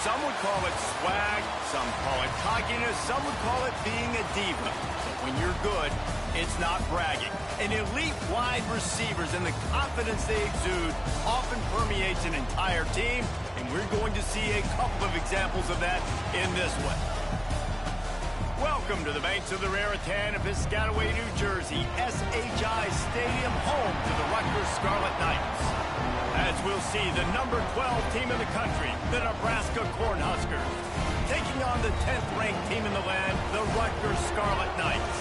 Some would call it swag, some call it cockiness, some would call it being a diva. But when you're good, it's not bragging. An elite wide receivers and the confidence they exude often permeates an entire team, and we're going to see a couple of examples of that in this one. Welcome to the banks of the Raritan in Piscataway, New Jersey, SHI Stadium, home to the Rutgers Scarlet Knights. As we'll see, the number 12 team in the country, the Nebraska Cornhuskers, taking on the 10th-ranked team in the land, the Rutgers Scarlet Knights.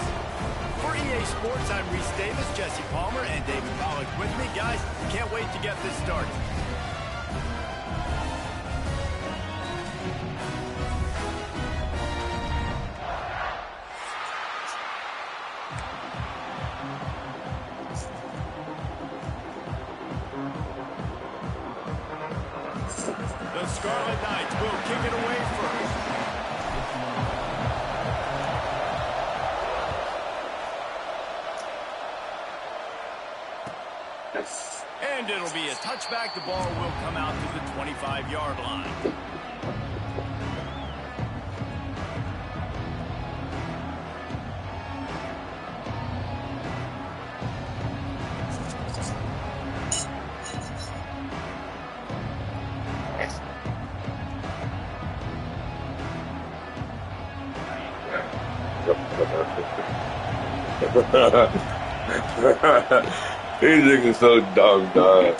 For EA Sports, I'm Reese Davis, Jesse Palmer, and David Pollack with me. Guys, can't wait to get this started. The Scarlet Knights will kick it away first. And it'll be a touchback. The ball will come out to the 25-yard line. He's looking so dumb, dog.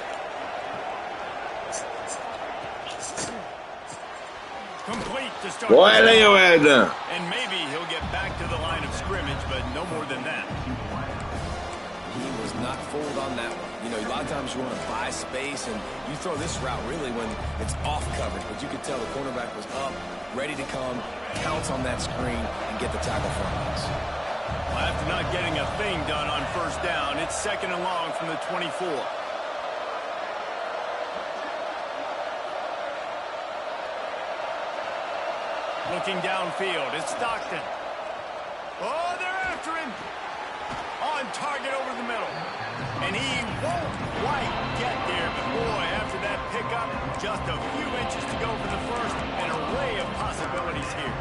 Complete to start. Boy, lay your ass down. And maybe he'll get back to the line of scrimmage, but no more than that. He was not fooled on that one. You know, a lot of times you want to buy space, and you throw this route really when it's off coverage. But you could tell the cornerback was up, ready to come, pounce on that screen, and get the tackle for us. After not getting a thing done on first down, it's 2nd and long from the 24. Looking downfield, it's Stockton. Oh, they're after him. On target over the middle. And he won't quite get there, but boy, after that pickup, just a few inches to go for the first. An array of possibilities here.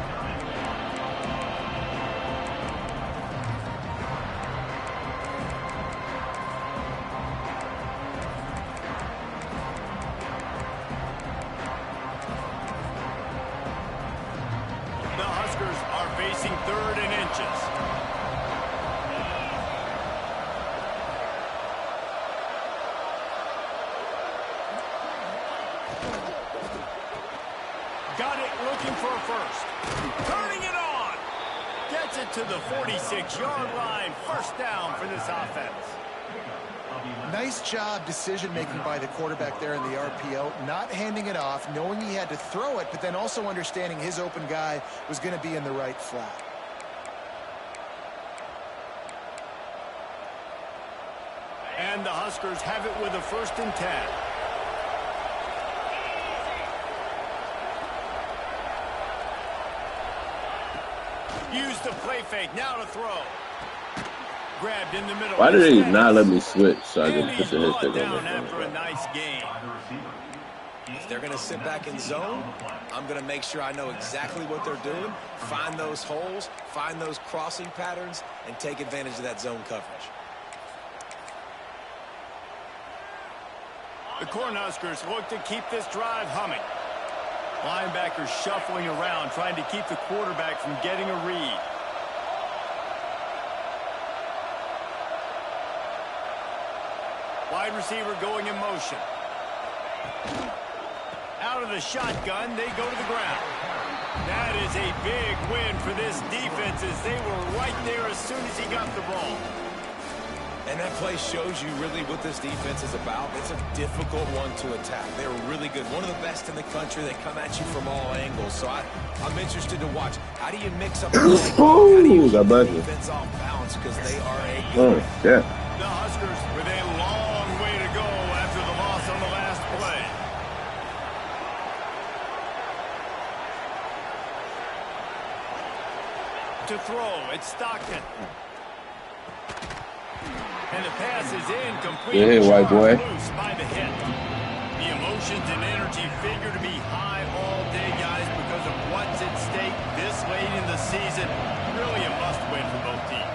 Are facing 3rd and inches. Got it, looking for a first. Turning it on. Gets it to the 46-yard line. First down for this offense. Nice job decision-making by the quarterback there in the RPO, not handing it off, knowing he had to throw it, but then also understanding his open guy was going to be in the right flat. And the Huskers have it with a 1st and 10. Use the play fake, now to throw. Grabbed in the middle. Why did they not let me switch so I can put the headset on? Down after a nice game. If they're going to sit back in zone, I'm going to make sure I know exactly what they're doing, find those holes, find those crossing patterns, and take advantage of that zone coverage. The Cornhuskers look to keep this drive humming. Linebackers shuffling around, trying to keep the quarterback from getting a read. Wide receiver going in motion. Out of the shotgun, they go to the ground. That is a big win for this defense as they were right there as soon as he got the ball. And that play shows you really what this defense is about. It's a difficult one to attack. They're really good. One of the best in the country. They come at you from all angles. So I'm interested to watch. How do you mix up the how do you keep the defense off balance? Because they are a good. Yeah. The Huskers with a long way to go after the loss on the last play. To throw, it's Stockton. And the pass is incomplete. Yeah, white boy. Loose by the hit. The emotion Emotions and energy figure to be high all day, guys, because of what's at stake this late in the season. Really a must-win for both teams.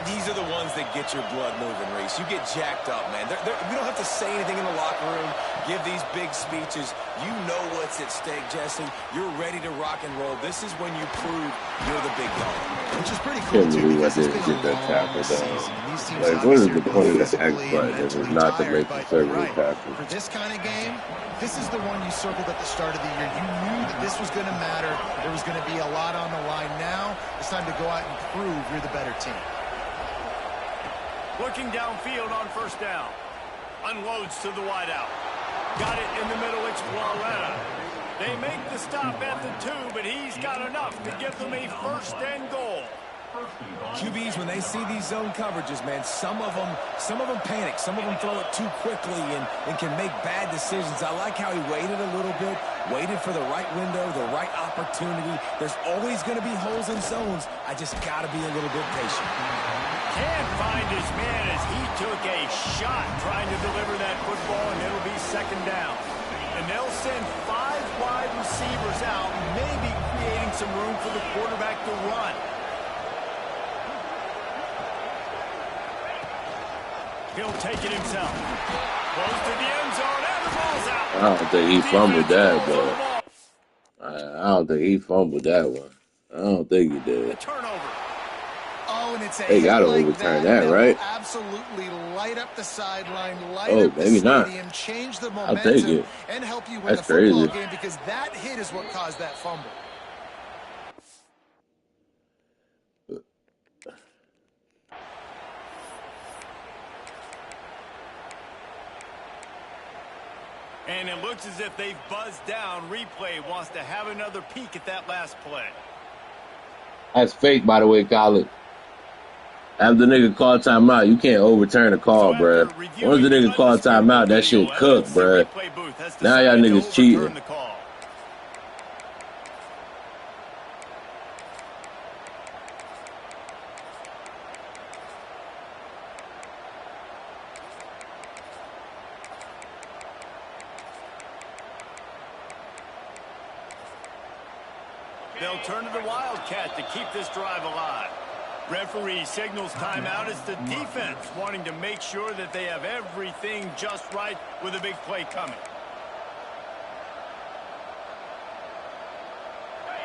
These are the ones that get your blood moving, Reese. You get jacked up, man. We don't have to say anything in the locker room, give these big speeches. You know what's at stake, Jesse. You're ready to rock and roll. This is when you prove you're the big dog. Which is pretty cool, too, because it's been get that a long tackle season. down. These teams Like, what is the point of the X physically button and if it's mentally not to tired, make but conservative tackles? for this kind of game, this is the one you circled at the start of the year. You knew that this was going to matter. There was going to be a lot on the line. Now it's time to go out and prove you're the better team. Looking downfield on first down. Unloads to the wideout. Got it in the middle, it's Lauletta. They make the stop at the 2, but he's got enough to give them a first and goal. QBs, when they see these zone coverages, man, some of them panic. Some of them throw it too quickly and can make bad decisions. I like how he waited a little bit, waited for the right window, the right opportunity. There's always going to be holes in zones. I just got to be a little bit patient. Can't find his man as he took a shot trying to deliver that football, and it'll be second down. And they'll send 5 wide receivers out, maybe creating some room for the quarterback to run. He'll take it himself. Close to the end zone, and the ball's out. I don't think he fumbled that, but I don't think he fumbled that one. I don't think he did. Turnover. Oh, and it's a They got to like overturn that, will right? absolutely light up the sideline, light Oh, up the maybe not. stadium, change the I'll take momentum, it. and help you win That's the football crazy. game because that hit is what caused that fumble. And it looks as if they've buzzed down. Replay wants to have another peek at that last play. That's fake, by the way, Colin. After the nigga call timeout, you can't overturn a call, bruh. Once the nigga call timeout, that shit cooked, bruh. Now y'all niggas cheating. They'll turn to the Wildcat to keep this drive alive. Referee signals timeout. It's the defense wanting to make sure that they have everything just right with a big play coming.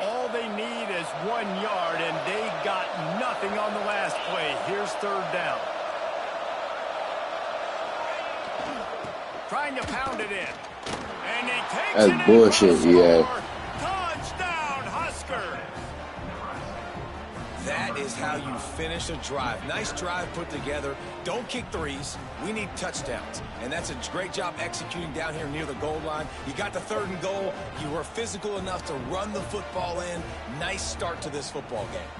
All they need is 1 yard, and they got nothing on the last play. Here's third down. Trying to pound it in. And he takes it in. That's bullshit, yeah. Touchdown, Husker. That is how you finish a drive. Nice drive put together. Don't kick threes. We need touchdowns. And that's a great job executing down here near the goal line. You got the 3rd and goal. You were physical enough to run the football in. Nice start to this football game.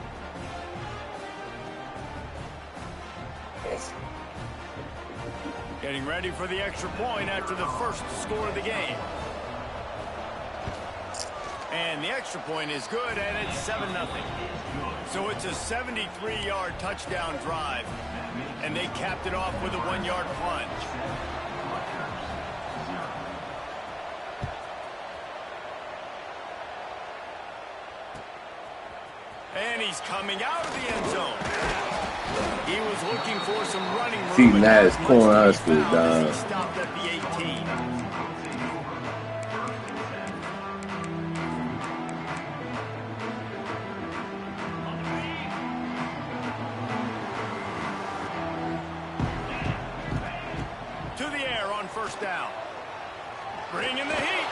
Getting ready for the extra point after the first score of the game. And the extra point is good, and it's 7-0. So it's a 73-yard touchdown drive, and they capped it off with a 1-yard plunge. And he's coming out of the end zone. He was looking for some running room. See, Nash Cornhuskers, dog. He stopped at the 18. To the air on first down. Bringing the heat.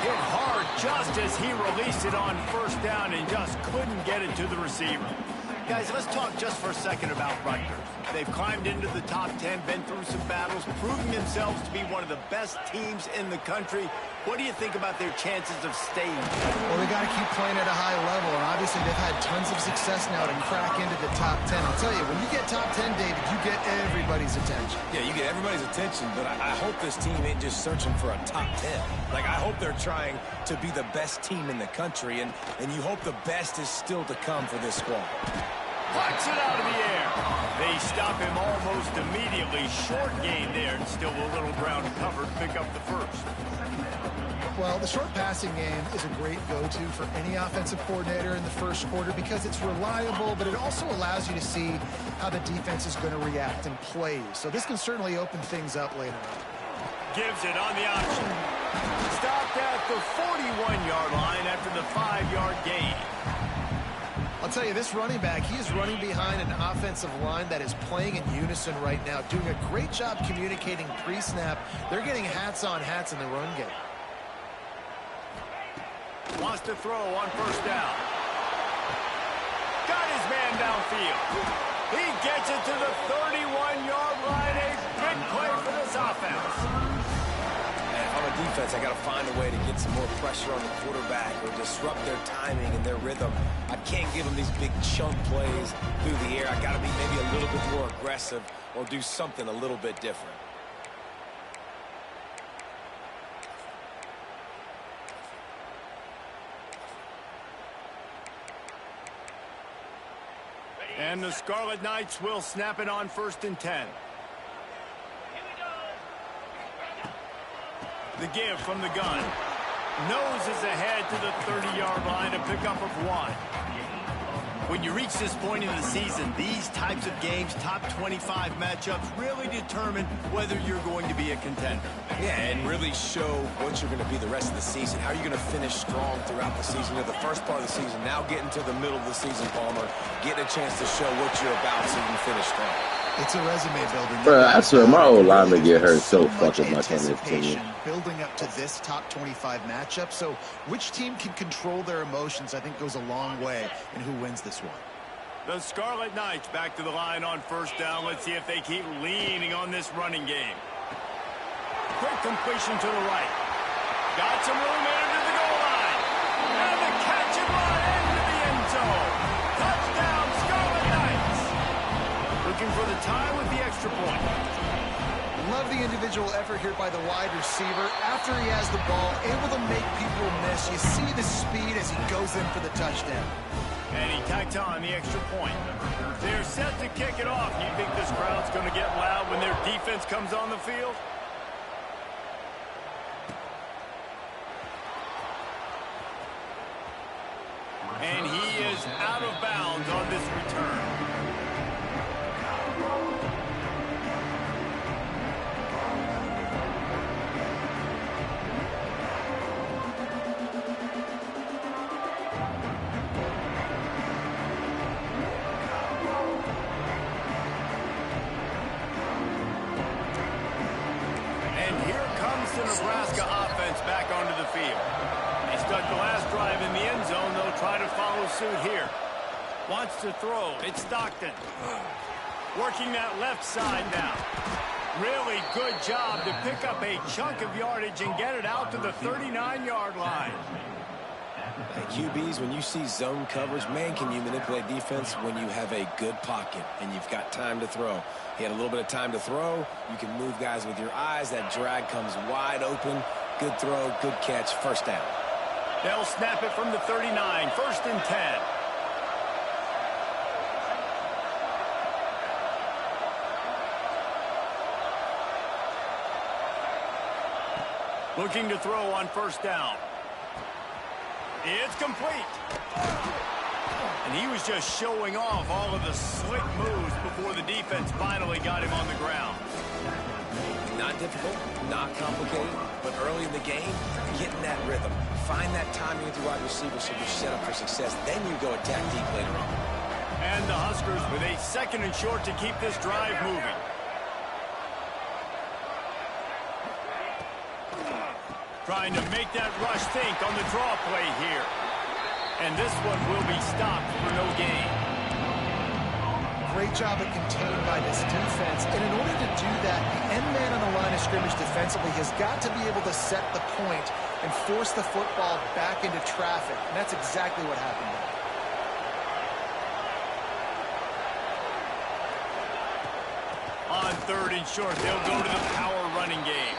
Hit hard just as he released it on first down and just couldn't get it to the receiver. Guys, let's talk just for a second about Rutgers. They've climbed into the top 10, been through some battles, proving themselves to be one of the best teams in the country. What do you think about their chances of staying? Well, they got to keep playing at a high level, and obviously they've had tons of success now to crack into the top 10. I'll tell you, when you get top 10, David, you get everybody's attention. Yeah, you get everybody's attention, but I hope this team ain't just searching for a top 10. Like, I hope they're trying to be the best team in the country, and you hope the best is still to come for this squad. Puts it out of the air. They stop him almost immediately. Short gain there, and still a little ground covered. Pick up the first. Well, the short passing game is a great go-to for any offensive coordinator in the first quarter because it's reliable, but it also allows you to see how the defense is going to react and play. So this can certainly open things up later on. Gives it on the option. Stopped at the 41-yard line after the 5-yard gain. I'll tell you, this running back, he is running behind an offensive line that is playing in unison right now, doing a great job communicating pre-snap. They're getting hats on hats in the run game. Wants to throw on first down. Got his man downfield. He gets it to the 31-yard line. A big play for this offense. And if I'm a defense, I got to find a way to get some more pressure on the quarterback or disrupt their timing and their rhythm. I can't give them these big chunk plays through the air. I got to be maybe a little bit more aggressive or do something a little bit different. And the Scarlet Knights will snap it on 1st and 10. The give from the gun. Noses ahead to the 30-yard line, a pickup of 1. When you reach this point in the season, these types of games, top 25 matchups, really determine whether you're going to be a contender. Yeah, and really show what you're going to be the rest of the season. How are you going to finish strong throughout the season? You know, the first part of the season, now getting to the middle of the season, Palmer, getting a chance to show what you're about so you can finish strong. It's a resume builder. Bro, I swear my old lineman get hurt so fucking much on this team. Building up to this top 25 matchup. So which team can control their emotions, I think, goes a long way in who wins this one. The Scarlet Knights back to the line on first down. Let's see if they keep leaning on this running game. Quick completion to the right. Got some room into the goal line. And the catch and run into the end zone. Touchdown, Scarlet Knights. Looking for the tie with the extra point. Love the individual effort here by the wide receiver. After he has the ball, able to make people miss. You see the speed as he goes in for the touchdown. And he tacked on the extra point. They're set to kick it off. You think this crowd's going to get loud when their defense comes on the field? And he is out of bounds on this return. Nebraska offense back onto the field. They stuck the last drive in the end zone. They'll try to follow suit here. Wants to throw. It's Stockton. Working that left side now. Really good job to pick up a chunk of yardage and get it out to the 39-yard line. Hey, QBs, when you see zone coverage, man, can you manipulate defense when you have a good pocket and you've got time to throw. He had a little bit of time to throw. You can move guys with your eyes. That drag comes wide open. Good throw, good catch, first down. They'll snap it from the 39, 1st and 10. Looking to throw on first down. It's complete. And he was just showing off all of the slick moves before the defense finally got him on the ground. Not difficult, not complicated, but early in the game, getting that rhythm. Find that timing with your wide receiver so you're set up for success. Then you go attack deep later on. And the Huskers with a 2nd and short to keep this drive moving. Trying to make that rush think on the draw play here. And this one will be stopped for no gain. Great job of contained by this defense. And in order to do that, the end man on the line of scrimmage defensively has got to be able to set the point and force the football back into traffic. And that's exactly what happened there. On 3rd and short, they'll go to the power running game.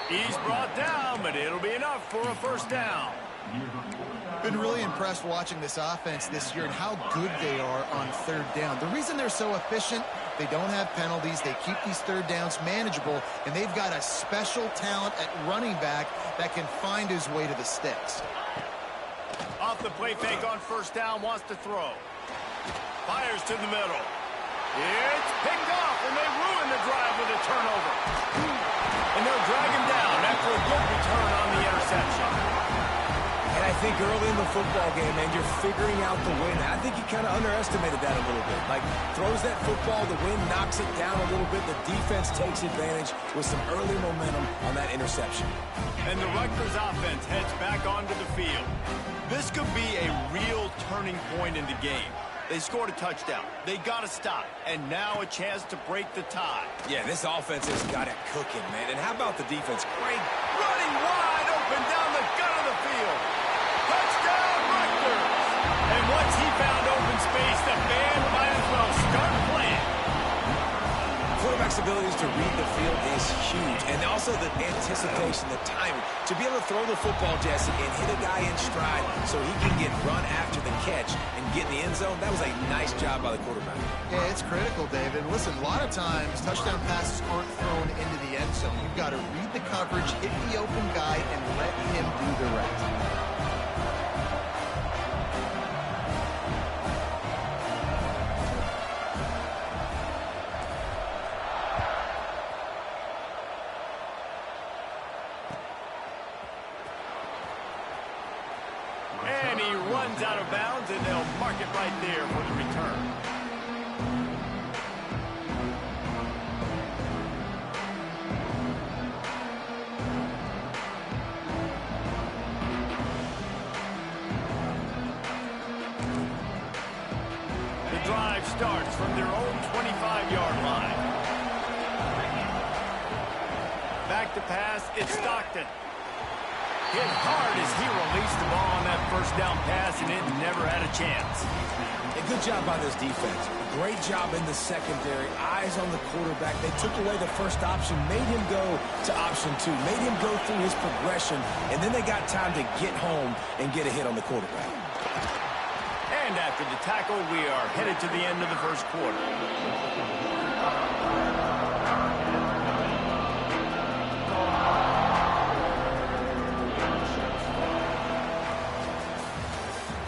He's brought down, but it'll be enough for a first down. Been really impressed watching this offense this year and how good they are on third down. The reason they're so efficient, they don't have penalties, they keep these third downs manageable, and they've got a special talent at running back that can find his way to the sticks. Off the play fake on first down, wants to throw. Fires to the middle. It's picked off, and they ruin the drive with a turnover. And they'll drag him down after a good return on the interception. And I think early in the football game, man, you're figuring out the wind. I think he kind of underestimated that a little bit. Like, throws that football, the wind knocks it down a little bit. The defense takes advantage with some early momentum on that interception. And the Rutgers offense heads back onto the field. This could be a real turning point in the game. They scored a touchdown. They got to stop. And now a chance to break the tie. Yeah, this offense has got it cooking, man. And how about the defense? Great running wide open down the gut of the field. Touchdown, Rutgers! And once he found open space, the band might as well start playing. Quarterback's abilities to read the field is huge. And also the anticipation, the timing. To be able to throw the football, Jesse, and hit a guy in stride so he can get run after the catch and get in the end zone, that was a nice job by the quarterback. Yeah, it's critical, David. Listen, a lot of times touchdown passes aren't thrown into the end zone. You've got to read the coverage, hit the open guy, and let him do the rest. And he runs out of bounds, and they'll mark it right there for the return. The drive starts from their own 25-yard line. Back to pass, it's Stockton. Hit hard as he released the ball on that first down pass, and it never had a chance. A good job by this defense. Great job in the secondary. Eyes on the quarterback. They took away the first option, made him go to option 2, made him go through his progression, and then they got time to get home and get a hit on the quarterback. And after the tackle, we are headed to the end of the first quarter.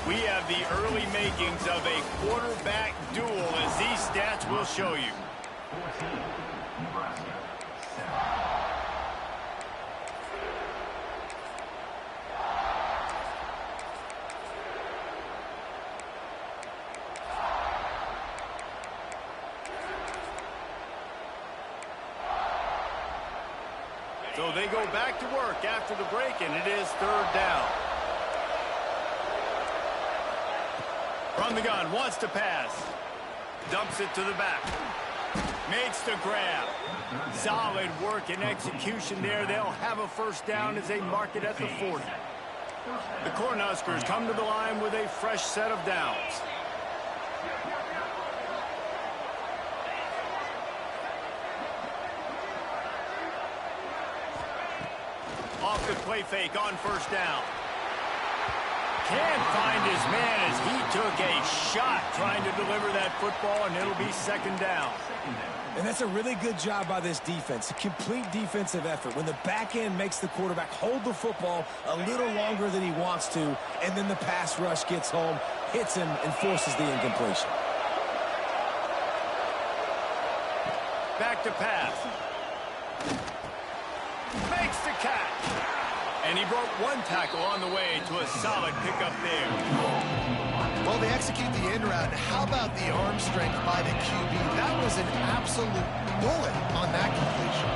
We have the early makings of a quarterback duel, as these stats will show you. So they go back to work after the break, and it is third down. From the gun, wants to pass. Dumps it to the back. Makes the grab. Solid work and execution there. They'll have a first down as they mark it at the 40. The Cornhuskers come to the line with a fresh set of downs. Off the play fake on first down. Can't find his man as he took a shot trying to deliver that football, and it'll be second down. And that's a really good job by this defense. A complete defensive effort. When the back end makes the quarterback hold the football a little longer than he wants to, and then the pass rush gets home, hits him, and forces the incompletion. Back to pass. Makes the catch. And he broke one tackle on the way to a solid pickup there. Well, they execute the end route. How about the arm strength by the QB? That was an absolute bullet on that completion.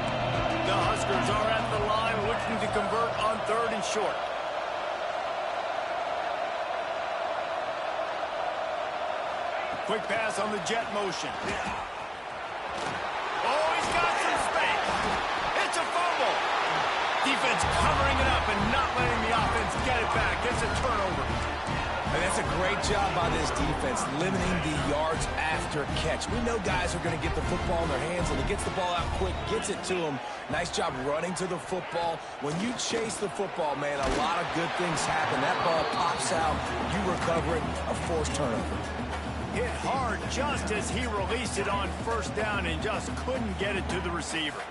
The Huskers are at the line looking to convert on third and short. Quick pass on the jet motion. Oh, he's got some space. It's a fumble. Defense covering it up and not letting the offense get it back. It's a turnover. And that's That's a great job by this defense, limiting the yards after catch. We know guys are going to get the football in their hands, and he gets the ball out quick, gets it to them. Nice job running to the football. When you chase the football, man, a lot of good things happen. That ball pops out, you recover it, a forced turnover. Hit hard just as he released it on first down and just couldn't get it to the receiver.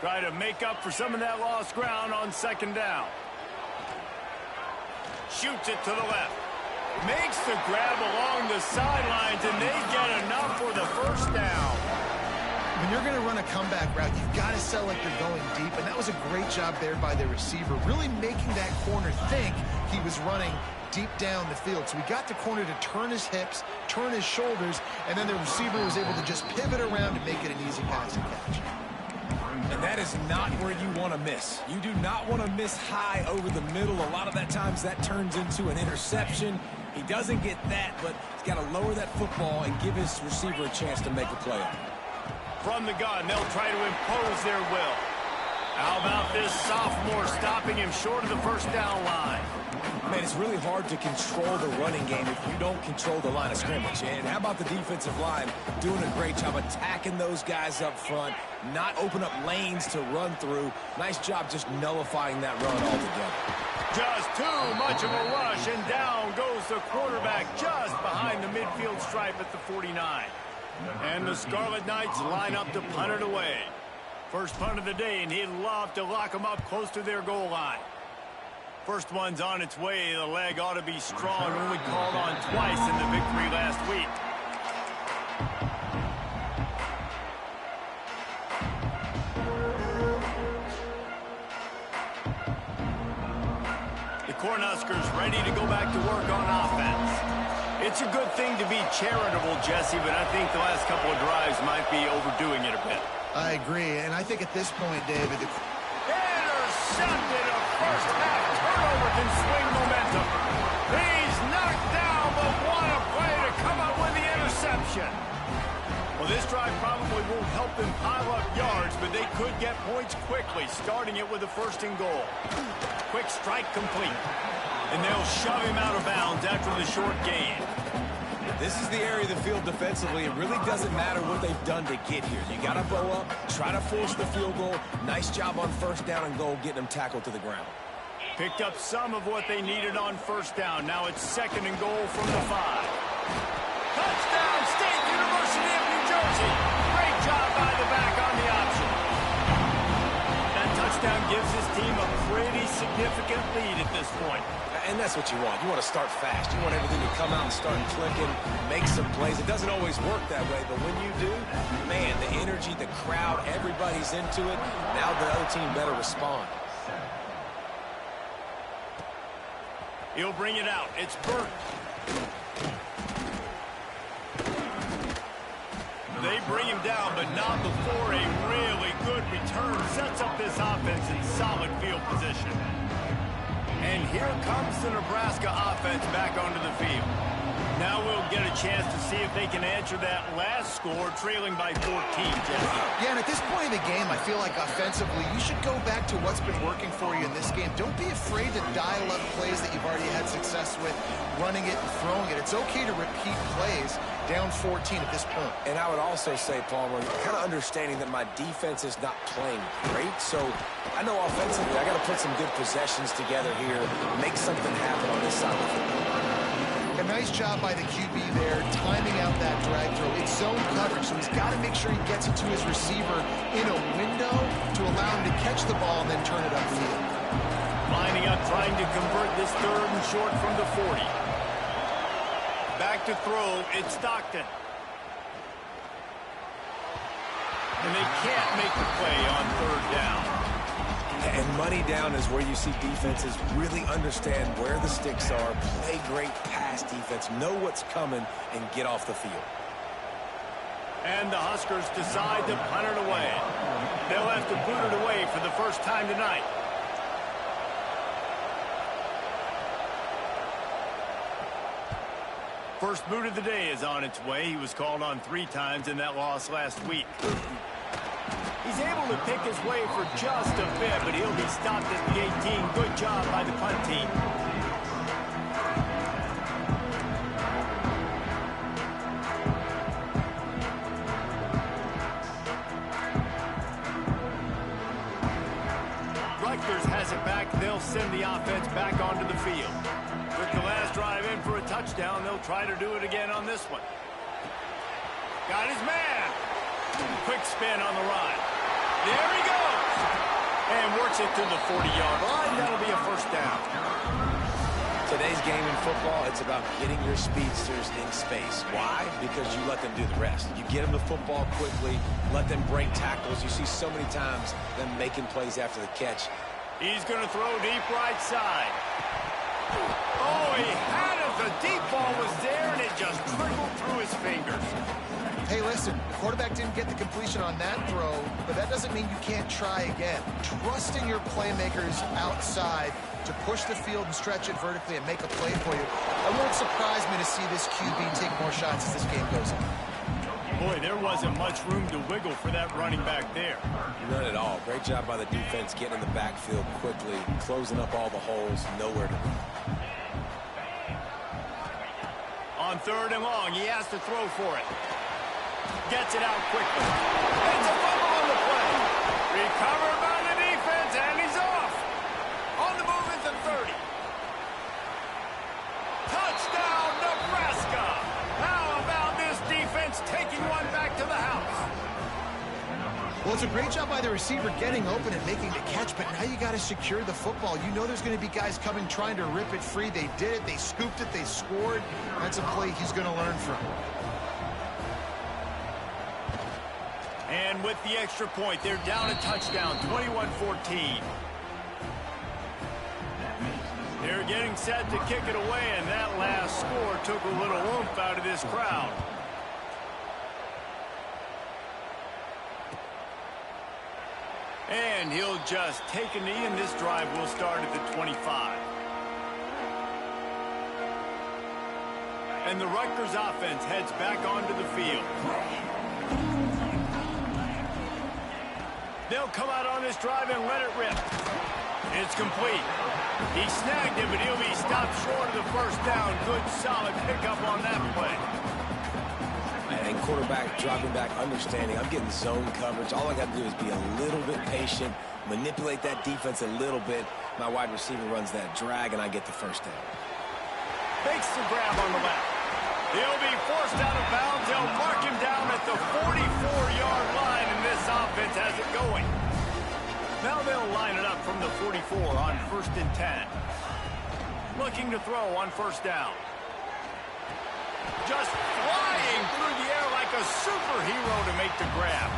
Try to make up for some of that lost ground on second down. Shoots it to the left. Makes the grab along the sidelines, and they get enough for the first down. When you're going to run a comeback route, you've got to sell like you're going deep, and that was a great job there by the receiver, really making that corner think he was running deep down the field. So we got the corner to turn his hips, turn his shoulders, and then the receiver was able to just pivot around and make it an easy pass and catch. And that is not where you want to miss. You do not want to miss high over the middle. A lot of that times that turns into an interception. He doesn't get that, but he's got to lower that football and give his receiver a chance to make a play on it. From the gun, they'll try to impose their will. How about this sophomore stopping him short of the first down line? Man, it's really hard to control the running game if you don't control the line of scrimmage. And how about the defensive line doing a great job attacking those guys up front, not open up lanes to run through. Nice job just nullifying that run altogether. Just too much of a rush, and down goes the quarterback just behind the midfield stripe at the 49. And the Scarlet Knights line up to punt it away. First punt of the day, and he'd love to lock them up close to their goal line. First one's on its way. The leg ought to be strong. Only called on twice in the victory last week. The Cornhuskers ready to go back to work on offense. It's a good thing to be charitable, Jesse, but I think the last couple of drives might be overdoing it a bit. I agree, and I think at this point, David, intercepted. A first half turnover can swing momentum. He's knocked down, but what a play to come up with the interception. Well, this drive probably won't help them pile up yards, but they could get points quickly, starting it with a first and goal. Quick strike complete. And they'll shove him out of bounds after the short gain. This is the area of the field defensively. It really doesn't matter what they've done to get here. You got to bow up, try to force the field goal. Nice job on first down and goal, getting them tackled to the ground. Picked up some of what they needed on first down. Now it's second and goal from the 5. Touchdown, State University of New Jersey. Great job by the back on the option. That touchdown gives his team a pretty significant lead at this point. And that's what you want. You want to start fast. You want everything to come out and start clicking, make some plays. It doesn't always work that way, but when you do, man, the energy, the crowd, everybody's into it. Now the other team better respond. He'll bring it out. It's Burton. They bring him down, but not before a really good return. Sets up this offense in solid field position. And here comes the Nebraska offense back onto the field. Now we'll get a chance to see if they can answer that last score, trailing by 14, Jesse. Yeah, and at this point in the game, I feel like offensively, you should go back to what's been working for you in this game. Don't be afraid to dial up plays that you've already had success with, running it and throwing it. It's okay to repeat plays down 14 at this point. And I would also say, Palmer, kind of understanding that my defense is not playing great, so I know offensively I got to put some good possessions together here, make something happen on this side of the football. A nice job by the QB there, timing out that drag throw. It's zone coverage, so he's got to make sure he gets it to his receiver in a window to allow him to catch the ball and then turn it upfield. Lining up, trying to convert this third and short from the 40. Back to throw, it's Stockton. And they can't make the play on third down. And money down is where you see defenses really understand where the sticks are, play great pass defense, know what's coming, and get off the field. And the Huskers decide to punt it away. They'll have to boot it away for the first time tonight. First boot of the day is on its way. He was called on 3 times in that loss last week. He's able to pick his way for just a bit, but he'll be stopped at the 18. Good job by the punt team. offense back onto the field. With the last drive in for a touchdown, they'll try to do it again on this one. Got his man. Quick spin on the run. There he goes. And works it to the 40-yard line. That'll be a first down. Today's game in football, it's about getting your speedsters in space. Why? Because you let them do the rest. You get them the football quickly, let them break tackles. You see so many times them making plays after the catch. He's going to throw deep right side. Oh, he had it. The deep ball was there, and it just trickled through his fingers. Hey, listen, the quarterback didn't get the completion on that throw, but that doesn't mean you can't try again. Trusting your playmakers outside to push the field and stretch it vertically and make a play for you. It won't surprise me to see this QB take more shots as this game goes on. Boy, there wasn't much room to wiggle for that running back there. None at all. Great job by the defense getting in the backfield quickly, closing up all the holes, nowhere to run. On 3rd and long, he has to throw for it. Gets it out quickly. It's a fumble on the play. Recovered by the defense, and he's off. On the move at the 30. Touchdown, Nebraska. How about this defense taking one back to the house? Well, it's a great job by the receiver getting open and making the catch, but now you got to secure the football. You know there's going to be guys coming trying to rip it free. They did it. They scooped it. They scored. That's a play he's going to learn from. And with the extra point, they're down a touchdown, 21-14. They're getting set to kick it away, and that last score took a little oomph out of this crowd. And he'll just take a knee, and this drive will start at the 25. And the Rutgers offense heads back onto the field. They'll come out on this drive and let it rip. It's complete. He snagged it, but he'll be stopped short of the first down. Good, solid pickup on that play. And quarterback dropping back, understanding I'm getting zone coverage. All I got to do is be a little bit patient, manipulate that defense a little bit. My wide receiver runs that drag, and I get the first down. Fakes the grab on the left. He'll be forced out of bounds. They'll mark him down at the 44-yard line, and this offense has it going. Now they'll line it up from the 44 on 1st and 10. Looking to throw on 1st down. Just flying through the air like a superhero to make the grab.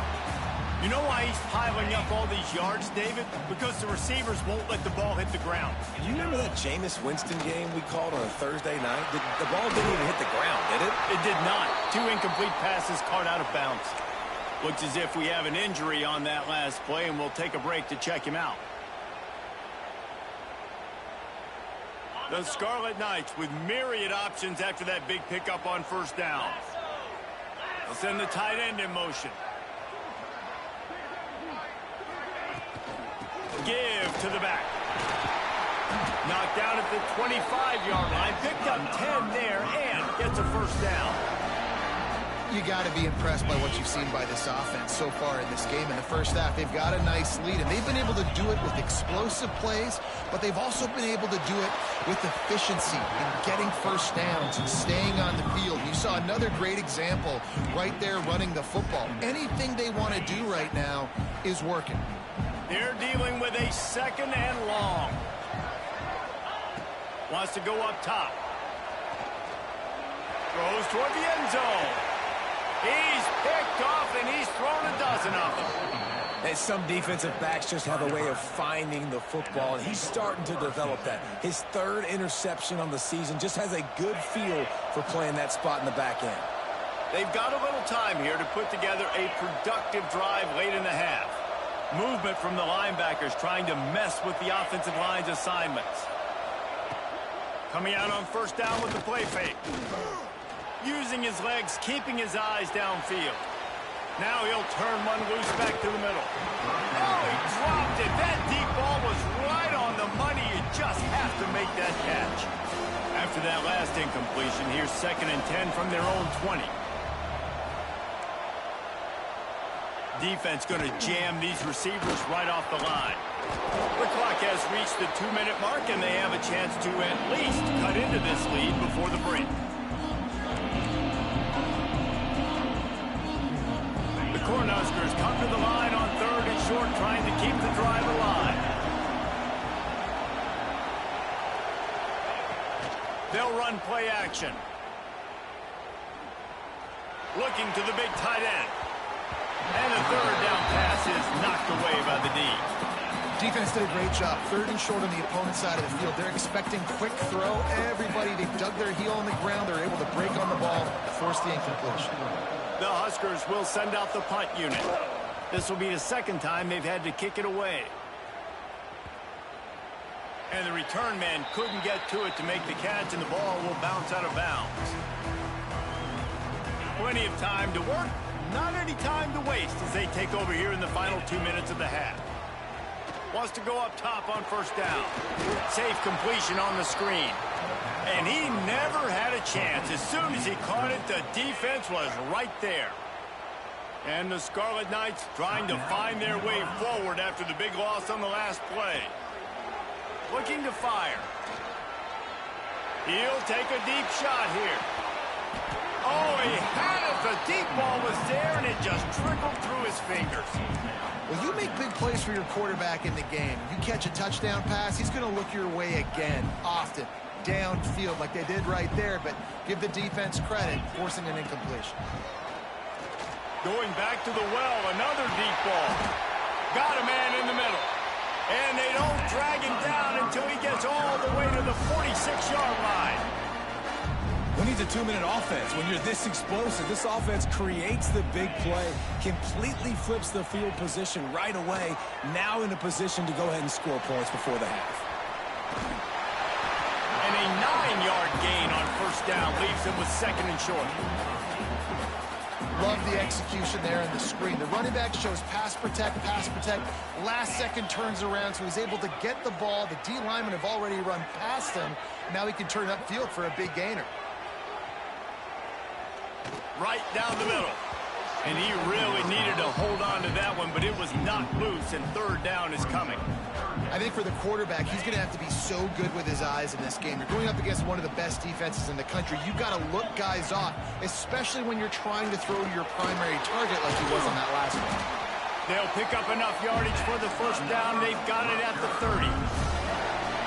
You know why he's piling up all these yards, David? Because the receivers won't let the ball hit the ground. Do you remember that Jameis Winston game we called on a Thursday night? The ball didn't even hit the ground, did it? It did not. 2 incomplete passes caught out of bounds. Looks as if we have an injury on that last play, and we'll take a break to check him out. The Scarlet Knights with myriad options after that big pickup on 1st down. They'll send the tight end in motion. Give to the back. Knocked down at the 25-yard line. Picked up 10 there and gets a 1st down. You got to be impressed by what you've seen by this offense so far in this game. In the first half, they've got a nice lead, and they've been able to do it with explosive plays, but they've also been able to do it with efficiency and getting 1st downs and staying on the field. You saw another great example right there running the football. Anything they want to do right now is working. They're dealing with a 2nd and long. Wants to go up top. Throws toward the end zone. He's picked off, and he's thrown a dozen of them. And some defensive backs just have a way of finding the football, and he's starting to develop that. His 3rd interception on the season, just has a good feel for playing that spot in the back end. They've got a little time here to put together a productive drive late in the half. Movement from the linebackers trying to mess with the offensive line's assignments. Coming out on 1st down with the play fake. Using his legs, keeping his eyes downfield. Now he'll turn one loose back to the middle. Oh, he dropped it. That deep ball was right on the money. You just have to make that catch. After that last incompletion, here's 2nd and 10 from their own 20. Defense going to jam these receivers right off the line. The clock has reached the 2-minute mark, and they have a chance to at least cut into this lead before the break. The Cornhuskers come to the line on 3rd and short, trying to keep the drive alive. They'll run play action. Looking to the big tight end. And the 3rd down pass is knocked away by the D. Defense did a great job. 3rd and short on the opponent's side of the field. They're expecting quick throw. Everybody, they dug their heel on the ground. They're able to break on the ball, force the incompletion. The Huskers will send out the punt unit. This will be the 2nd time they've had to kick it away. And the return man couldn't get to it to make the catch, and the ball will bounce out of bounds. Plenty of time to work. Not any time to waste as they take over here in the final 2 minutes of the half. Wants to go up top on 1st down. Safe completion on the screen. And he never had a chance. As soon as he caught it, the defense was right there. And the Scarlet Knights trying to find their way forward after the big loss on the last play. Looking to fire. He'll take a deep shot here. Oh, he had it. The deep ball was there, and it just trickled through his fingers. Well, you make big plays for your quarterback in the game. You catch a touchdown pass, he's going to look your way again, often, downfield like they did right there, but give the defense credit, forcing an incompletion. Going back to the well, another deep ball. Got a man in the middle. And they don't drag him down until he gets all the way to the 46-yard line. Who needs a 2-minute offense? When you're this explosive, this offense creates the big play, completely flips the field position right away, now in a position to go ahead and score points before the half. And a 9-yard gain on 1st down leaves him with 2nd and short. Love the execution there in the screen. The running back shows pass protect, last second turns around, so he's able to get the ball. The D linemen have already run past him. Now he can turn upfield for a big gainer. Right down the middle. And he really needed to hold on to that one, but it was knocked loose, and 3rd down is coming. I think for the quarterback, he's going to have to be so good with his eyes in this game. You're going up against one of the best defenses in the country. You've got to look guys off, especially when you're trying to throw to your primary target like he was on that last one. They'll pick up enough yardage for the 1st down. They've got it at the 30.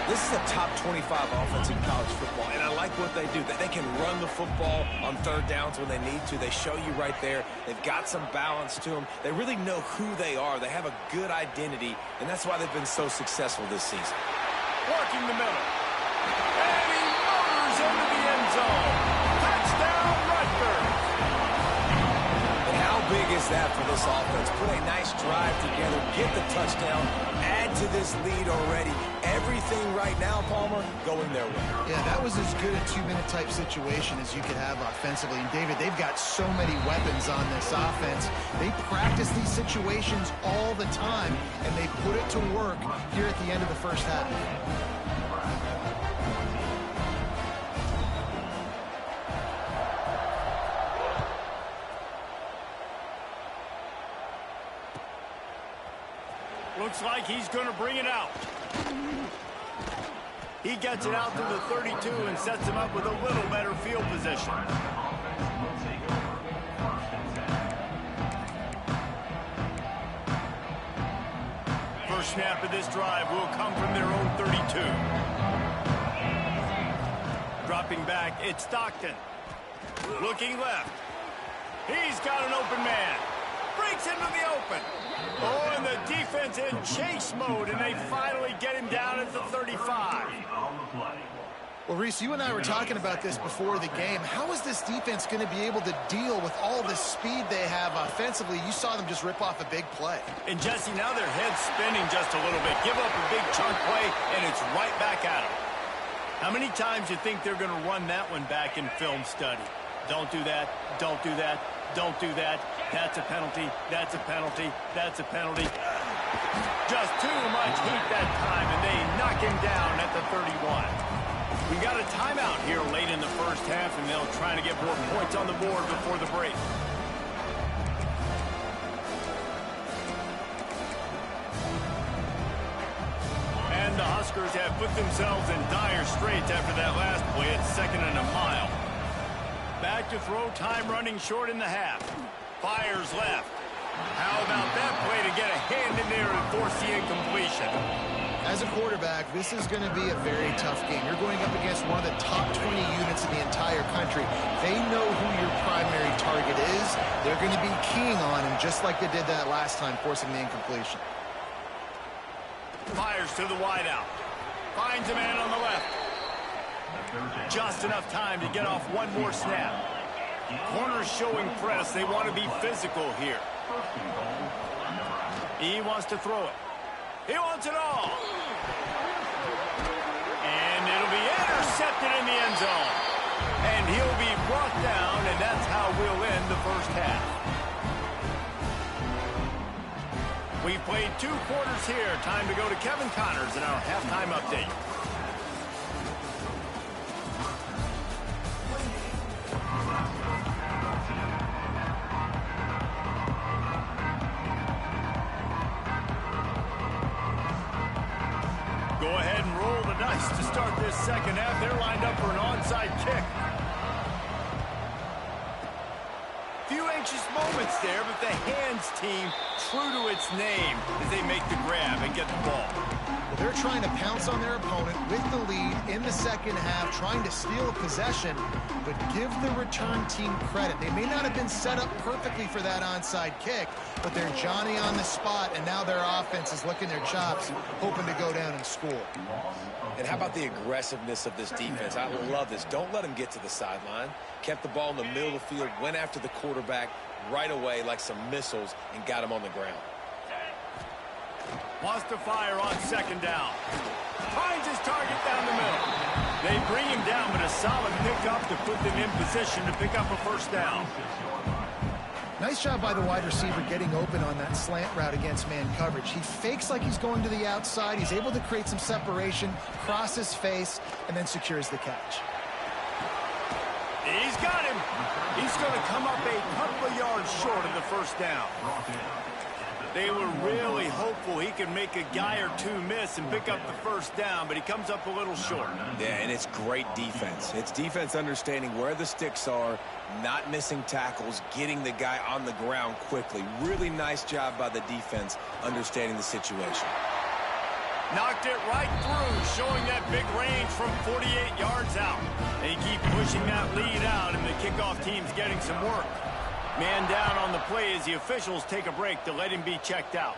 This is a top 25 offense in college football, and I like what they do. They can run the football on 3rd downs when they need to. They show you right there. They've got some balance to them. They really know who they are. They have a good identity, and that's why they've been so successful this season. Working the middle. And he motors into the end zone. Touchdown, Rutgers. And how big is that for this offense? Put a nice drive together, get the touchdown, add to this lead already. Everything right now, Palmer, going their way. Yeah, that was as good a 2-minute type situation as you could have offensively. And, David, they've got so many weapons on this offense. They practice these situations all the time, and they put it to work here at the end of the 1st half. Looks like he's going to bring it out. He gets it out to the 32 and sets him up with a little better field position. First snap of this drive will come from their own 32. Dropping back, it's Stockton. Looking left. He's got an open man. Breaks into the open. Oh, and the defense in chase mode, and they finally get him down at the 35. Well, Reese, you and I were talking about this before the game. How is this defense going to be able to deal with all the speed they have offensively? You saw them just rip off a big play. And, Jesse, now their head's spinning just a little bit. Give up a big chunk play, and it's right back at them. How many times do you think they're going to run that one back in film study? Don't do that. Don't do that. Don't do that. That's a penalty. That's a penalty. That's a penalty. Just too much heat that time, and they knock him down at the 31. We got a timeout here late in the 1st half, and they'll try to get more points on the board before the break. Cornhuskers have put themselves in dire straits after that last play at 2nd and a mile. Back to throw, time running short in the half. Fires left. How about that play to get a hand in there and force the incompletion? As a quarterback, this is going to be a very tough game. You're going up against one of the top 20 units in the entire country. They know who your primary target is. They're going to be keying on him just like they did that last time, forcing the incompletion. Fires to the wideout. Finds a man on the left. Just enough time to get off one more snap. Corners showing press. They want to be physical here. He wants to throw it. He wants it all. And it'll be intercepted in the end zone. And he'll be brought down, and that's how we'll end the first half. We've played 2 quarters here. Time to go to Kevin Connors in our halftime update. Go ahead and roll the dice to start this second half. They're lined up for an onside kick. Few anxious moments there, but the hands team true to its name as they make the grab and get the ball. Well, they're trying to pounce on their opponent with the lead in the second half, trying to steal a possession, but give the return team credit. They may not have been set up perfectly for that onside kick, but they're Johnny on the spot, and now their offense is licking their chops, hoping to go down and score. And how about the aggressiveness of this defense? I love this. Don't let them get to the sideline. Kept the ball in the middle of the field, went after the quarterback right away like some missiles, and got him on the ground. Wants to fire on second down. Finds his target down the middle. They bring him down, but a solid pickup to put them in position to pick up a first down. Nice job by the wide receiver getting open on that slant route against man coverage. He fakes like he's going to the outside. He's able to create some separation, cross his face, and then secures the catch. He's got him. He's going to come up a couple of yards short of the first down. They were really hopeful he could make a guy or two miss and pick up the first down, but he comes up a little short. Yeah, and it's great defense. It's defense understanding where the sticks are, not missing tackles, getting the guy on the ground quickly. Really nice job by the defense understanding the situation. Knocked it right through, showing that big range from 48 yards out. They keep pushing that lead out, and the kickoff team's getting some work. Man down on the play as the officials take a break to let him be checked out.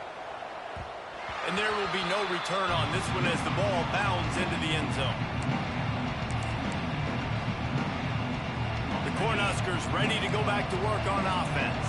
And there will be no return on this one as the ball bounds into the end zone. The Cornhuskers ready to go back to work on offense.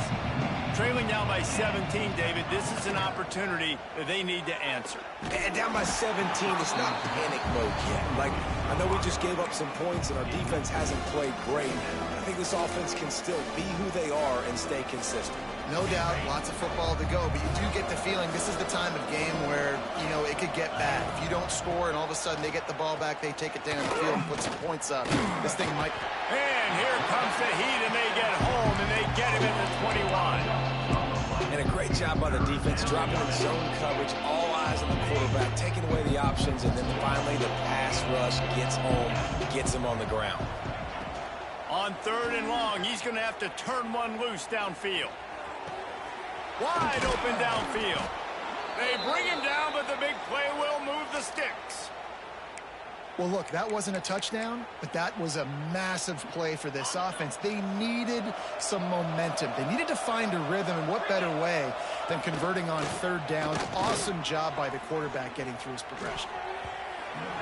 Trailing now by 17, David, this is an opportunity that they need to answer. And down by 17, it's not panic mode yet. Like, I know we just gave up some points and our defense hasn't played great. I think this offense can still be who they are and stay consistent. No doubt, lots of football to go, but you do get the feeling this is the time of game where, you know, it could get bad. If you don't score and all of a sudden they get the ball back, they take it down the field and put some points up, this thing might... And here comes the heat, and they get home, and they get him in the 21. And a great job by the defense, dropping in zone coverage, all eyes on the quarterback, taking away the options, and then finally the pass rush gets home, gets him on the ground. On 3rd and long, he's going to have to turn one loose downfield. Wide open downfield. They bring him down, but the big play will move the sticks. Well, look, that wasn't a touchdown, but that was a massive play for this offense. They needed some momentum. They needed to find a rhythm, and what better way than converting on 3rd down. Awesome job by the quarterback getting through his progression.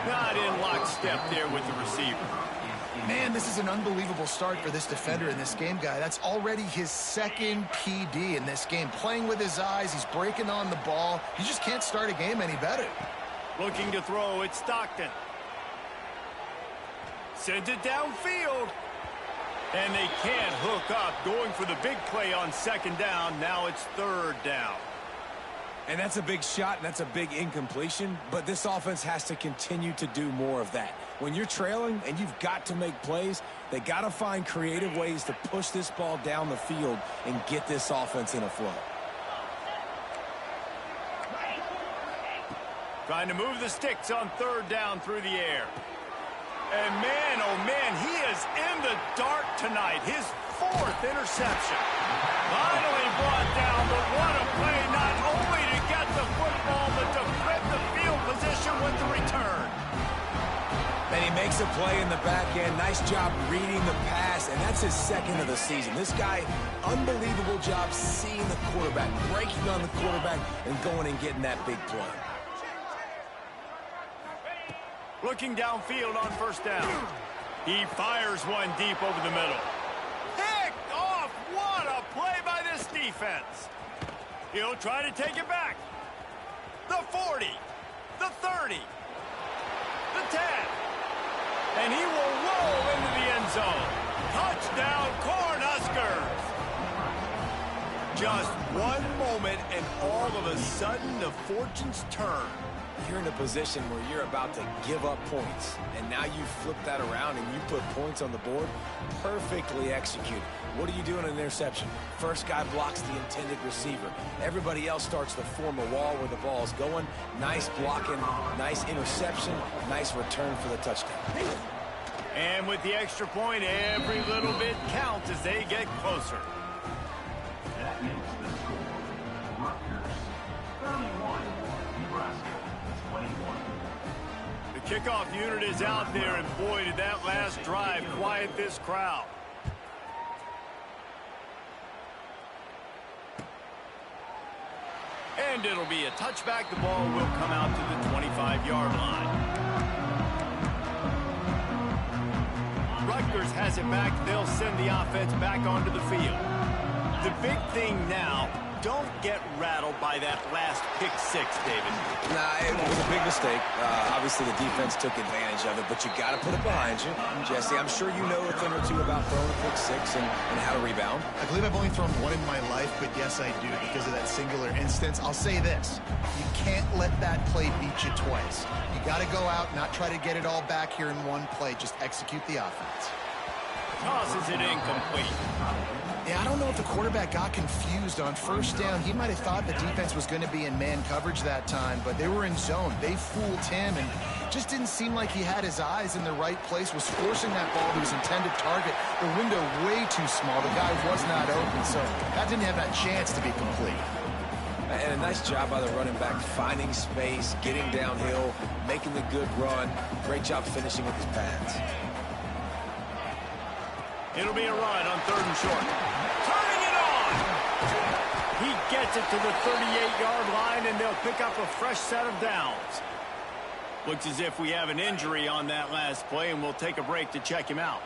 Not in lockstep there with the receiver. Man, this is an unbelievable start for this defender in this game, guy. That's already his 2nd PD in this game. Playing with his eyes, he's breaking on the ball. You just can't start a game any better. Looking to throw, it's Stockton. Sends it downfield. And they can't hook up. Going for the big play on 2nd down. Now it's 3rd down. And that's a big shot, and that's a big incompletion, but this offense has to continue to do more of that. When you're trailing and you've got to make plays, they got to find creative ways to push this ball down the field and get this offense in a flow. Trying to move the sticks on third down through the air. And man, oh man, he is in the dark tonight. His 4th interception. Finally brought down, but what a play, not only to get the football, but to flip the field position with the return. And he makes a play in the back end. Nice job reading the pass, and that's his 2nd of the season. This guy, unbelievable job seeing the quarterback, breaking on the quarterback, and going and getting that big play. Looking downfield on first down. He fires one deep over the middle. Picked off! What a play by this defense. He'll try to take it back. The 40. The 30. The 10. And he will roll into the end zone. Touchdown, Cornhuskers. Just one moment, and all of a sudden, the fortunes turn. You're in a position where you're about to give up points, and now you flip that around and you put points on the board. Perfectly executed. What do you do in an interception? First guy blocks the intended receiver. Everybody else starts to form a wall where the ball's going. Nice blocking, nice interception, nice return for the touchdown. And with the extra point, every little bit counts as they get closer. That makes the score Rutgers 31, Nebraska 21. The kickoff unit is out there, and boy, did that last drive quiet this crowd. And it'll be a touchback. The ball will come out to the 25-yard line. Rutgers has it back. They'll send the offense back onto the field. The big thing now, don't get rattled by that last pick six, David. Nah, it was a big mistake. Obviously, the defense took advantage of it, but you got to put it behind you. Jesse, I'm sure you know a thing or two about throwing a pick six and how to rebound. I believe I've only thrown one in my life, but yes, I do because of that singular instance. I'll say this. You can't let that play beat you twice. You got to go out, not try to get it all back here in one play. Just execute the offense. Tosses it incomplete. Yeah, I don't know if the quarterback got confused on first down. He might have thought the defense was going to be in man coverage that time, but they were in zone. They fooled him and just didn't seem like he had his eyes in the right place, was forcing that ball to his intended target. The window way too small. The guy was not open, so that didn't have that chance to be complete. And a nice job by the running back, finding space, getting downhill, making the good run. Great job finishing with his pads. It'll be a run on 3rd and short. Turning it on! He gets it to the 38-yard line, and they'll pick up a fresh set of downs. Looks as if we have an injury on that last play, and we'll take a break to check him out.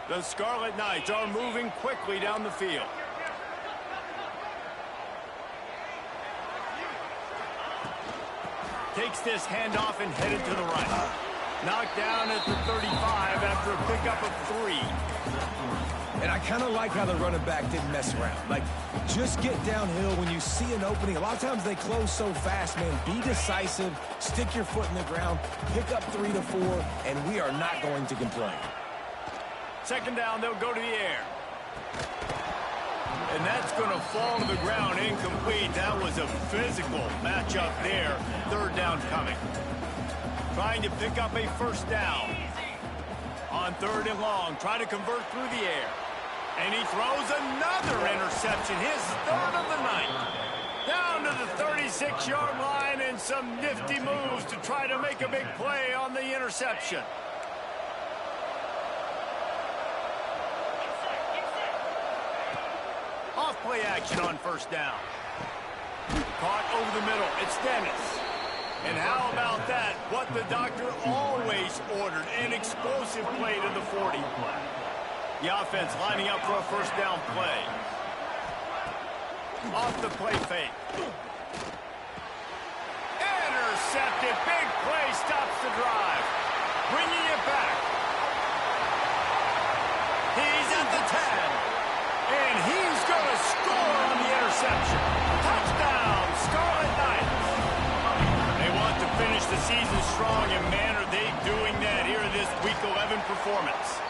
The Scarlet Knights are moving quickly down the field. Takes this handoff and headed to the right. Knocked down at the 35 after a pickup of 3. And I kind of like how the running back didn't mess around. Like, just get downhill when you see an opening. A lot of times they close so fast, man. Be decisive, stick your foot in the ground, pick up 3 to 4, and we are not going to complain. 2nd down, they'll go to the air. And that's going to fall to the ground incomplete. That was a physical matchup there. 3rd down coming. Trying to pick up a first down. On 3rd and long, trying to convert through the air. And he throws another interception, his 3rd of the night. Down to the 36-yard line and some nifty moves to try to make a big play on the interception. Off play action on first down. Caught over the middle. It's Dennis. And how about that? What the doctor always ordered, an explosive play to the 40. The offense lining up for a first down play. Off the play fake. Intercepted. Big play stops the drive. Bringing it back. He's at the 10. And he's going to score on the interception. Touchdown, Scarlet Knights. They want to finish the season strong, and man, are they doing that here in this Week 11 performance.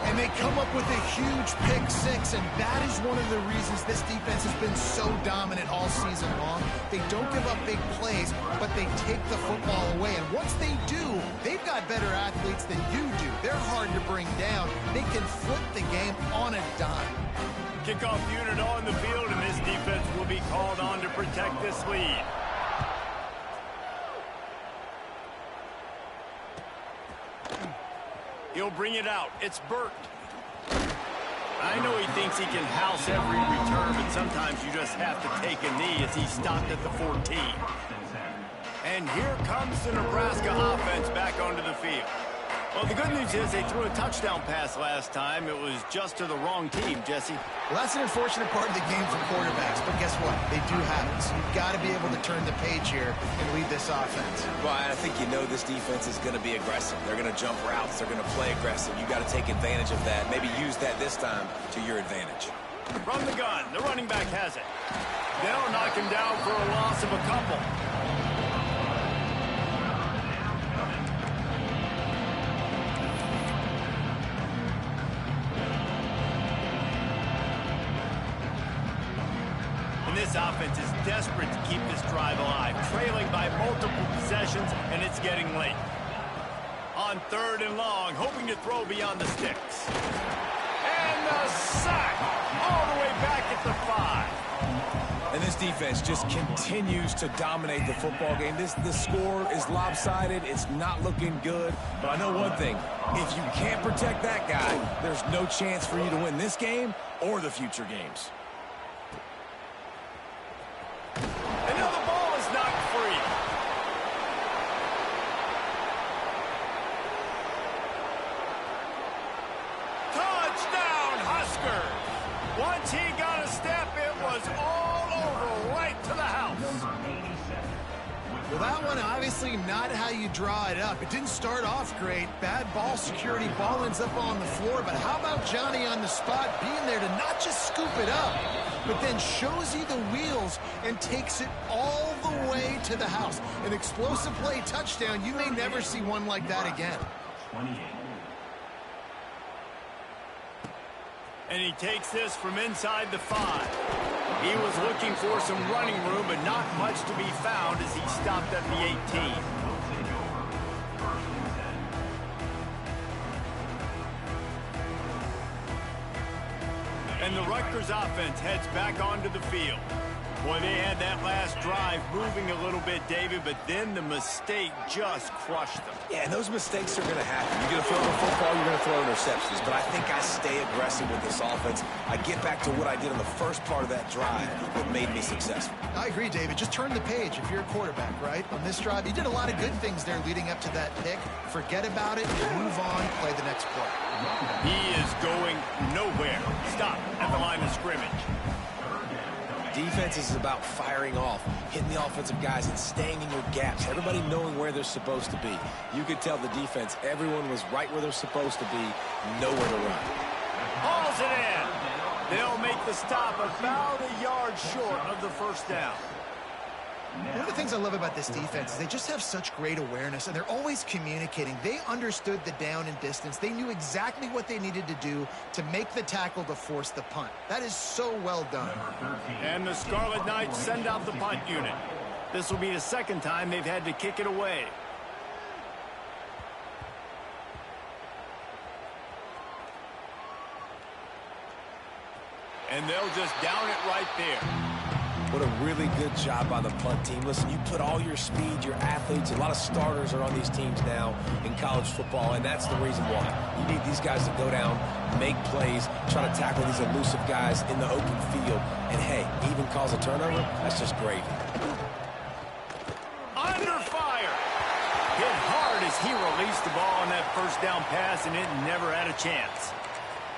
And they come up with a huge pick-6, and that is one of the reasons this defense has been so dominant all season long. They don't give up big plays, but they take the football away. And once they do, they've got better athletes than you do. They're hard to bring down. They can flip the game on a dime. Kickoff unit on the field, and this defense will be called on to protect this lead. He'll bring it out. It's Burt. I know he thinks he can house every return, but sometimes you just have to take a knee as he stopped at the 14. And here comes the Nebraska offense back onto the field. Well, the good news is they threw a touchdown pass last time. It was just to the wrong team, Jesse. Well, that's an unfortunate part of the game for quarterbacks, but guess what? They do have it. So you've got to be able to turn the page here and lead this offense. Well, I think you know this defense is going to be aggressive. They're going to jump routes. They're going to play aggressive. You got to take advantage of that. Maybe use that this time to your advantage. From the gun, the running back has it. They'll knock him down for a loss of a couple. This offense is desperate to keep this drive alive, trailing by multiple possessions, and it's getting late. On 3rd and long, hoping to throw beyond the sticks. And the sack all the way back at the 5. And this defense just continues to dominate the football game. The score is lopsided. It's not looking good. But I know one thing. If you can't protect that guy, there's no chance for you to win this game or the future games. Another ball is knocked free. Touchdown, Huskers! Once he got a step, it was all over right to the house. Well, that one obviously not how you draw it up. It didn't start off great. Bad ball security. Ball ends up on the floor. But how about Johnny on the spot being there to not just scoop it up, but then shows you the wheels and takes it all the way to the house. An explosive play touchdown. You may never see one like that again. 28. And he takes this from inside the 5. He was looking for some running room, but not much to be found as he stopped at the 18. And the Rutgers offense heads back onto the field. Boy, they had that last drive moving a little bit, David, but then the mistake just crushed them. Yeah, and those mistakes are going to happen. You're going to throw the football, you're going to throw interceptions. But I think I stay aggressive with this offense. I get back to what I did on the first part of that drive that made me successful. I agree, David. Just turn the page if you're a quarterback, right? On this drive, you did a lot of good things there leading up to that pick. Forget about it, move on, play the next play. He is going nowhere. Stop at the line of scrimmage. Defense is about firing off, hitting the offensive guys, and staying in your gaps. Everybody knowing where they're supposed to be. You could tell the defense, everyone was right where they're supposed to be, nowhere to run. Hauls it in. They'll make the stop about a yard short of the first down. One of the things I love about this defense is they just have such great awareness, and they're always communicating. They understood the down and distance. They knew exactly what they needed to do to make the tackle to force the punt. That is so well done. And the Scarlet Knights send out the punt unit. This will be the second time they've had to kick it away. And they'll just down it right there. What a really good job by the punt team. Listen, you put all your speed, your athletes, a lot of starters are on these teams now in college football, and that's the reason why. You need these guys to go down, make plays, try to tackle these elusive guys in the open field, and hey, even cause a turnover, that's just gravy. Under fire. Hit hard as he released the ball on that first down pass, and it never had a chance.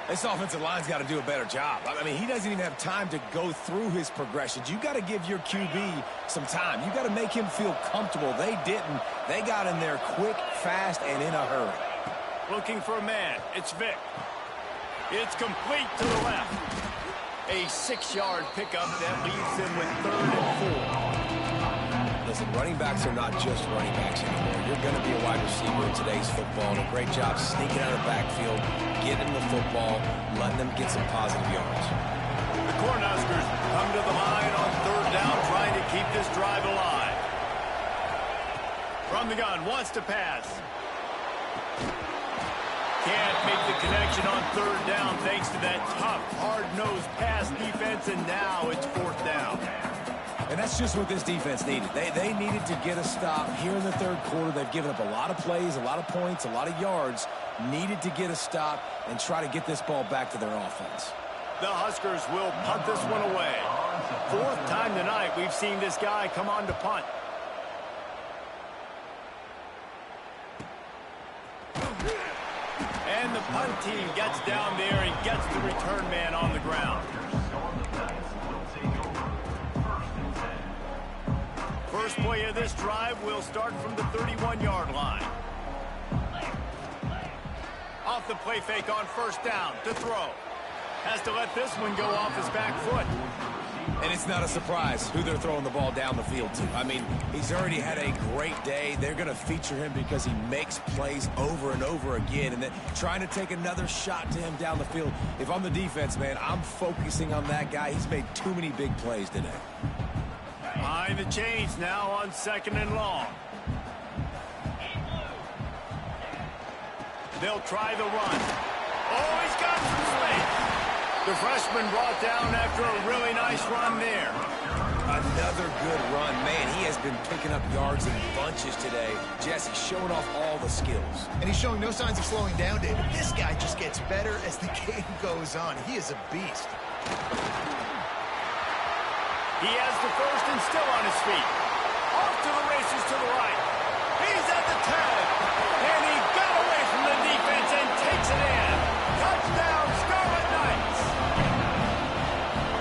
This offensive line's got to do a better job. I mean, he doesn't even have time to go through his progressions. You got to give your QB some time. You got to make him feel comfortable. They didn't. They got in there quick, fast, and in a hurry. Looking for a man. It's Vick. It's complete to the left. A 6-yard pickup that leaves them with 3rd and 4. Listen, running backs are not just running backs anymore. You're going to be a wide receiver in today's football, and a great job sneaking out of the backfield, getting the football, letting them get some positive yards. The Cornhuskers come to the line on third down, trying to keep this drive alive. From the gun, wants to pass. Can't make the connection on third down thanks to that tough, hard-nosed pass defense, and now it's fourth down. And that's just what this defense needed. They needed to get a stop here in the third quarter. They've given up a lot of plays, a lot of points, a lot of yards. Needed to get a stop and try to get this ball back to their offense. The Huskers will punt this one away. Fourth time tonight we've seen this guy come on to punt. And the punt team gets down there and gets the return man on the ground. First play of this drive will start from the 31-yard line. Off the play fake on first down to throw. Has to let this one go off his back foot. And it's not a surprise who they're throwing the ball down the field to. I mean, he's already had a great day. They're going to feature him because he makes plays over and over again. And then trying to take another shot to him down the field. If I'm the defense, man, I'm focusing on that guy. He's made too many big plays today. Behind the chains now on second and long. They'll try the run. Oh, he's got some space. The freshman brought down after a really nice run there. Another good run. Man, he has been picking up yards in bunches today. Jesse showing off all the skills. And he's showing no signs of slowing down, David. This guy just gets better as the game goes on. He is a beast. He has the first and still on his feet. Off to the races to the right. He's at the 10. And he got away from the defense and takes it in. Touchdown, Scarlet Knights.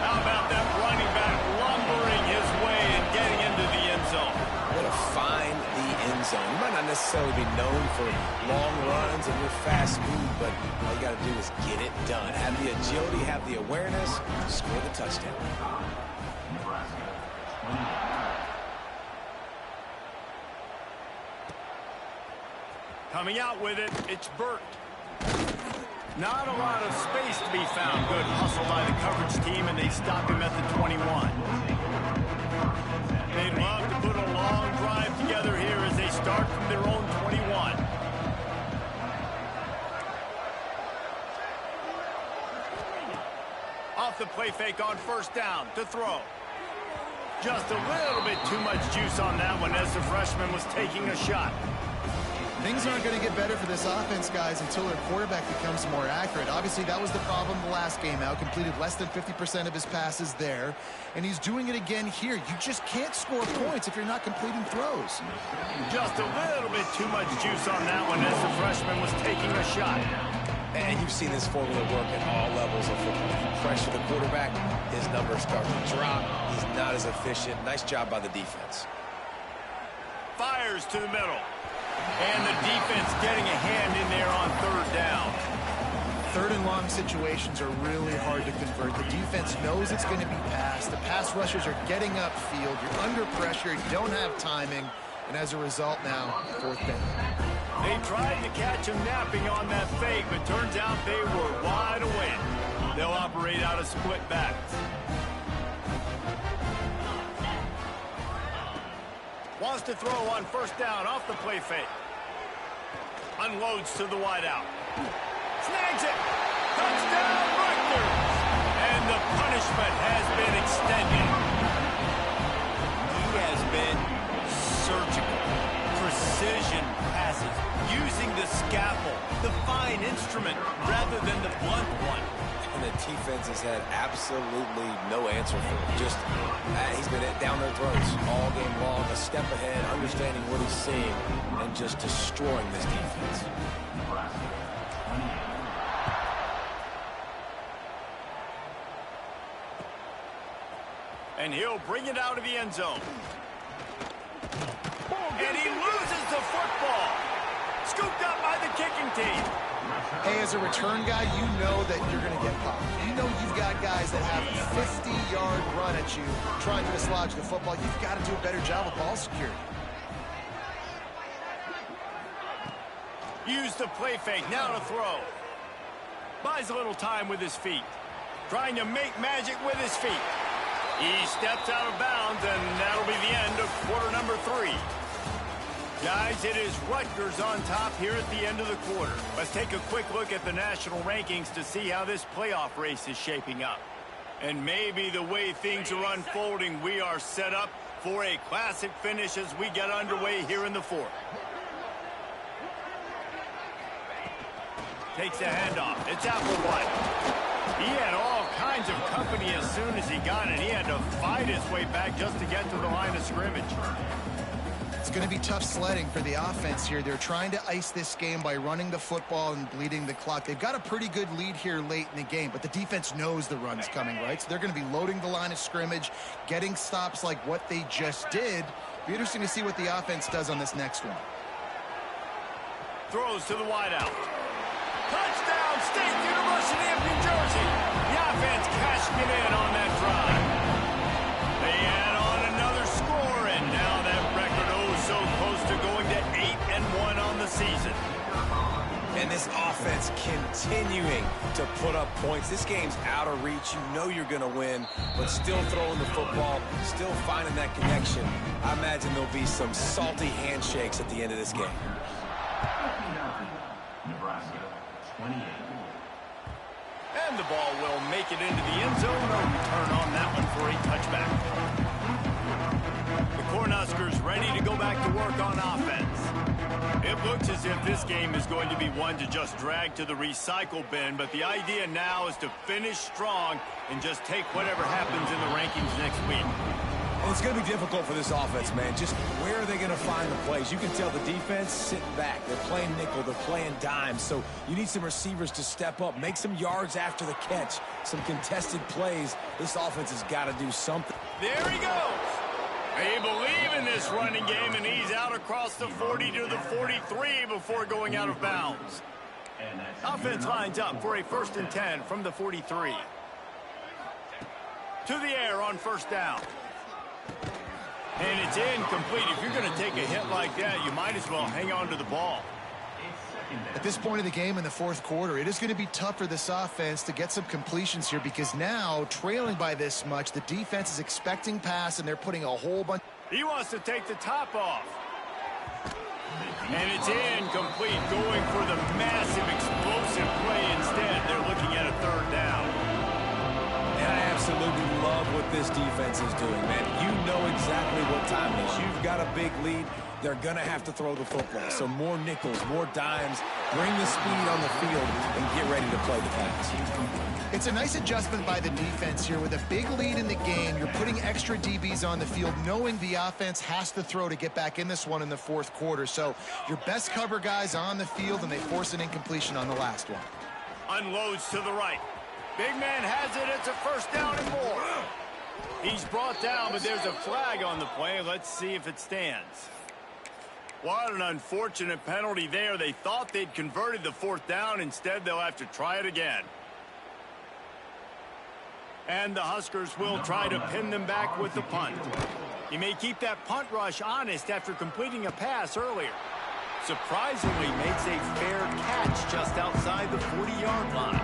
How about that running back lumbering his way and getting into the end zone? Way to find the end zone. You might not necessarily be known for long runs and your fast speed, but all you got to do is get it done. Have the agility, have the awareness, score the touchdown. Coming out with it, it's Burt. Not a lot of space to be found. Good hustle by the coverage team, and they stop him at the 21. They'd love to put a long drive together here as they start from their own 21. Off the play fake on first down to throw. Just a little bit too much juice on that one as the freshman was taking a shot. Things aren't going to get better for this offense, guys, until their quarterback becomes more accurate. Obviously, that was the problem the last game out. Completed less than 50% of his passes there. And he's doing it again here. You just can't score points if you're not completing throws. Just a little bit too much juice on that one as the freshman was taking a shot. And you've seen this formula work at all levels of football. You pressure the quarterback, his numbers start to drop. He's not as efficient. Nice job by the defense. Fires to the middle. And the defense getting a hand in there on third down. Third and long situations are really hard to convert. The defense knows it's going to be passed. The pass rushers are getting upfield. You're under pressure. You don't have timing. And as a result now, fourth down. They tried to catch him napping on that fake, but turns out they were wide awake. They'll operate out of split backs. Wants to throw on first down off the play fake. Unloads to the wideout. Snags it. Touchdown, Rutgers. And the punishment has been extended. He has been surgical. Precision passes. Using the scalpel, the fine instrument, rather than the blunt one. And the defense has had absolutely no answer for him. Just, he's been down their throats all game long, a step ahead, understanding what he's seeing, and just destroying this defense. And he'll bring it out of the end zone. And he loses the football. Scooped up by the kicking team. Hey, as a return guy, you know that you're going to get popped. You know you've got guys that have a 50-yard run at you trying to dislodge the football. You've got to do a better job of ball security. Use the play fake, now to throw. Buys a little time with his feet. Trying to make magic with his feet. He steps out of bounds, and that'll be the end of quarter number 3. Guys, it is Rutgers on top here at the end of the quarter. Let's take a quick look at the national rankings to see how this playoff race is shaping up. And maybe the way things are unfolding, we are set up for a classic finish as we get underway here in the 4th. Takes a handoff. It's Applewhite. He had all kinds of company as soon as he got it. He had to fight his way back just to get to the line of scrimmage. It's going to be tough sledding for the offense here. They're trying to ice this game by running the football and bleeding the clock. They've got a pretty good lead here late in the game, but the defense knows the run's coming, right? So they're going to be loading the line of scrimmage, getting stops like what they just did. Be interesting to see what the offense does on this next one. Throws to the wideout. Touchdown, State University of New Jersey. The offense cashing it in on that drive. They add on another score, and now that record so close to going to 8-1 on the season. And this offense continuing to put up points. This game's out of reach. You know you're going to win, but still throwing the football, still finding that connection. I imagine there'll be some salty handshakes at the end of this game. Nebraska, 28. And the ball will make it into the end zone. No return on that one for a touchback. The Cornhuskers ready to go back to work on offense. It looks as if this game is going to be one to just drag to the recycle bin, but the idea now is to finish strong and just take whatever happens in the rankings next week. And it's going to be difficult for this offense, man. Just where are they going to find the plays? You can tell the defense sitting back. They're playing nickel. They're playing dime. So you need some receivers to step up, make some yards after the catch, some contested plays. This offense has got to do something. There he goes. They believe in this running game, and he's out across the 40 to the 43 before going out of bounds. Offense lines up for a 1st and 10 from the 43. To the air on 1st down. And it's incomplete. If you're going to take a hit like that, you might as well hang on to the ball. At this point of the game in the 4th quarter, it is going to be tough for this offense to get some completions here because now, trailing by this much, the defense is expecting pass, and they're putting a whole bunch. He wants to take the top off. And it's incomplete, going for the massive explosive play instead. They're looking at a 3rd down. And I absolutely love what this defense is doing, man. You know exactly what time it is. You've got a big lead. They're going to have to throw the football. So more nickels, more dimes, bring the speed on the field, and get ready to play the pass. It's a nice adjustment by the defense here. With a big lead in the game, you're putting extra DBs on the field, knowing the offense has to throw to get back in this one in the 4th quarter. So your best cover guys on the field, and they force an incompletion on the last one. Unloads to the right. Big man has it. It's a 1st down and more. He's brought down, but there's a flag on the play. Let's see if it stands. What an unfortunate penalty there. They thought they'd converted the 4th down. Instead, they'll have to try it again. And the Huskers will try to pin them back with the punt. He may keep that punt rush honest after completing a pass earlier. Surprisingly, makes a fair catch just outside the 40-yard line.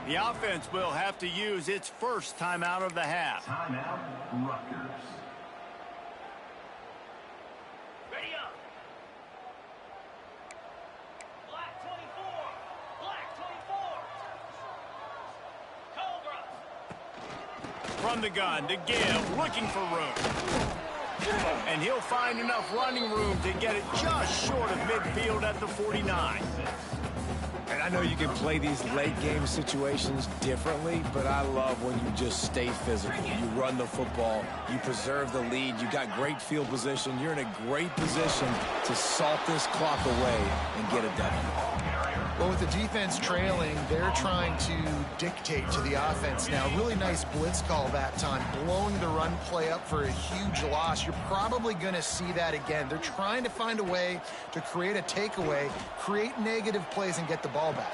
The offense will have to use its first timeout of the half. Timeout, Rutgers. Ready up. Black 24. Black 24. Cobra. From the gun to give, looking for room. And he'll find enough running room to get it just short of midfield at the 49. And I know you can play these late-game situations differently, but I love when you just stay physical. You run the football, you preserve the lead, you got great field position, you're in a great position to salt this clock away and get it done. Well, with the defense trailing, they're trying to dictate to the offense now. Really nice blitz call that time, blowing the run play up for a huge loss. You're probably going to see that again. They're trying to find a way to create a takeaway, create negative plays, and get the ball back.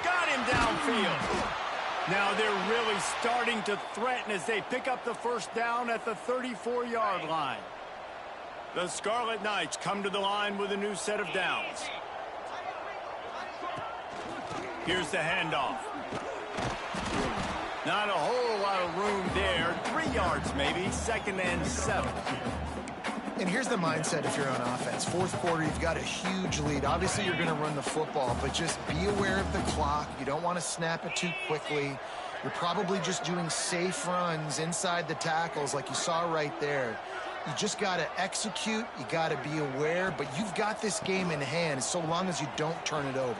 Got him downfield. Now they're really starting to threaten as they pick up the first down at the 34-yard line. The Scarlet Knights come to the line with a new set of downs. Here's the handoff. Not a whole lot of room there. 3 yards maybe. 2nd and 7. And here's the mindset if you're on offense. Fourth quarter, you've got a huge lead. Obviously, you're going to run the football, but just be aware of the clock. You don't want to snap it too quickly. You're probably just doing safe runs inside the tackles like you saw right there. You just got to execute. You got to be aware, but you've got this game in hand so long as you don't turn it over.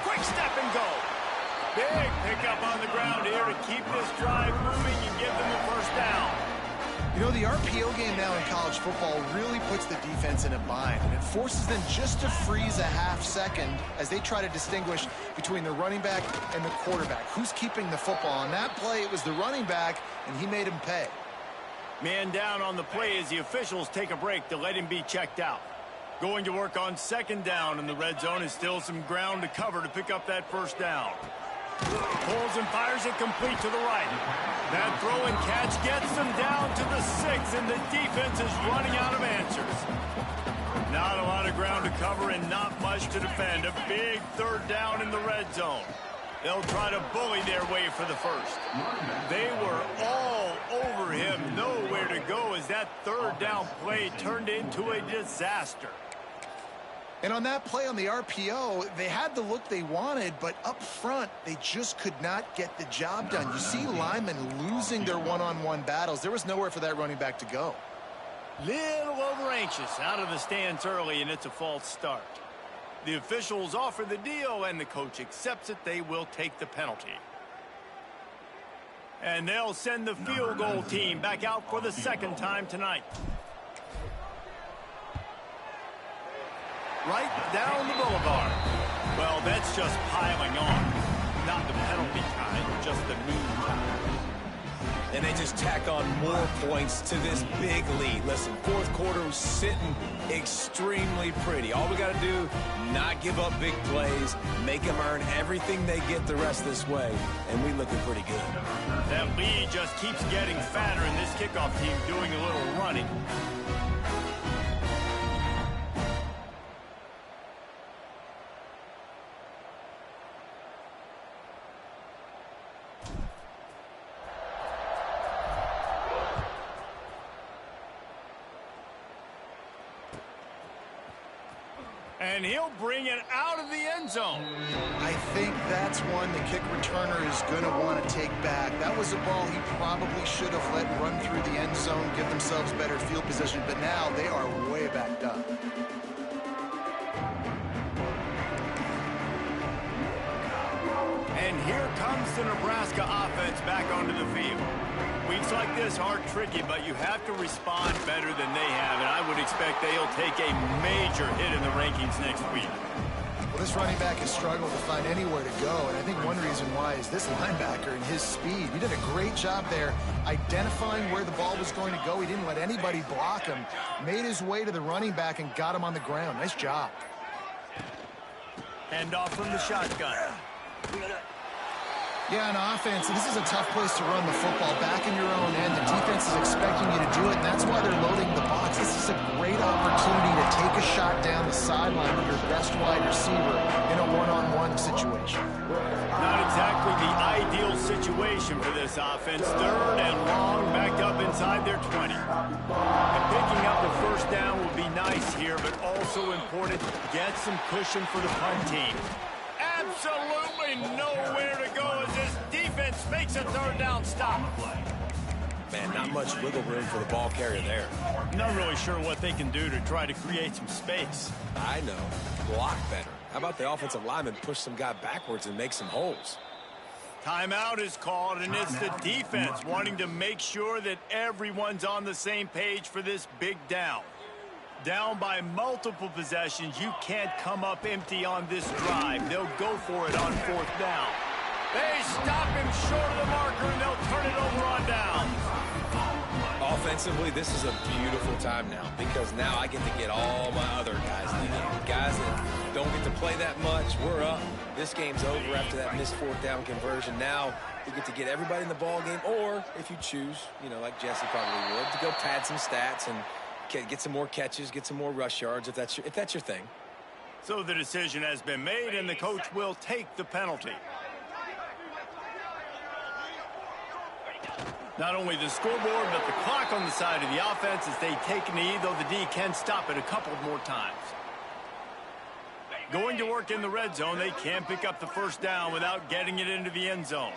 Quick step and go. Big pickup on the ground here to keep this drive moving and give them the first down. You know, the RPO game now in college football really puts the defense in a bind, and it forces them just to freeze a half second as they try to distinguish between the running back and the quarterback. Who's keeping the football? On that play, it was the running back, and he made him pay. Man down on the play as the officials take a break to let him be checked out. Going to work on 2nd down in the red zone is still some ground to cover to pick up that first down. Pulls and fires it complete to the right. That throw and catch gets them down to the 6, and the defense is running out of answers. Not a lot of ground to cover and not much to defend. A big 3rd down in the red zone. They'll try to bully their way for the first. They were all over him. Nowhere to go as that 3rd down play turned into a disaster. And on that play on the RPO, they had the look they wanted, but up front, they just could not get the job done. You see linemen losing their one-on-one battles. There was nowhere for that running back to go. Little over-anxious out of the stands early, and it's a false start. The officials offer the deal, and the coach accepts it. They will take the penalty. And they'll send the field goal team back out for the 2nd time tonight. Right down the boulevard. Well, that's just piling on. Not the penalty kind, just the mean kind. And they just tack on more points to this big lead. Listen, 4th quarter was sitting extremely pretty. All we got to do, not give up big plays, make them earn everything they get the rest this way, and we looking pretty good. That lead just keeps getting fatter, and this kickoff team doing a little running. And he'll bring it out of the end zone. I think that's one the kick returner is going to want to take back. That was a ball he probably should have let run through the end zone, give themselves better field position, but now they are way backed up. And here comes the Nebraska offense back onto the field. Weeks like this are tricky, but you have to respond better than they have, and I would expect they'll take a major hit in the rankings next week. Well, this running back has struggled to find anywhere to go, and I think one reason why is this linebacker and his speed. He did a great job there identifying where the ball was going to go. He didn't let anybody block him, made his way to the running back and got him on the ground. Nice job. Hand off from the shotgun. Yeah, on offense, this is a tough place to run the football back in your own end. The defense is expecting you to do it, and that's why they're loading the box. This is a great opportunity to take a shot down the sideline with your best wide receiver in a one-on-one situation. Not exactly the ideal situation for this offense. 3rd and long, backed up inside their 20. And picking up the first down will be nice here, but also important, get some cushion for the punt team. Absolutely nowhere to go as this defense makes a 3rd down stop. Man, not much wiggle room for the ball carrier there. Not really sure what they can do to try to create some space. I know. Block better. How about the offensive lineman push some guy backwards and make some holes? Timeout is called, and it's the defense wanting to make sure that everyone's on the same page for this big down. Down by multiple possessions, you can't come up empty on this drive. They'll go for it on 4th down. They stop him short of the marker, and they'll turn it over on down. Offensively, this is a beautiful time now because now I get to get all my other guys in the game. Guys that don't get to play that much, we're up. This game's over after that missed 4th down conversion. Now we get to get everybody in the ball game, or if you choose, like Jesse probably would, to go pad some stats and get some more catches, get some more rush yards if that's your thing. So the decision has been made, and the coach will take the penalty. Not only the scoreboard, but the clock on the side of the offense as they take a knee, though the D can stop it a couple more times. Going to work in the red zone, they can pick up the 1st down without getting it into the end zone.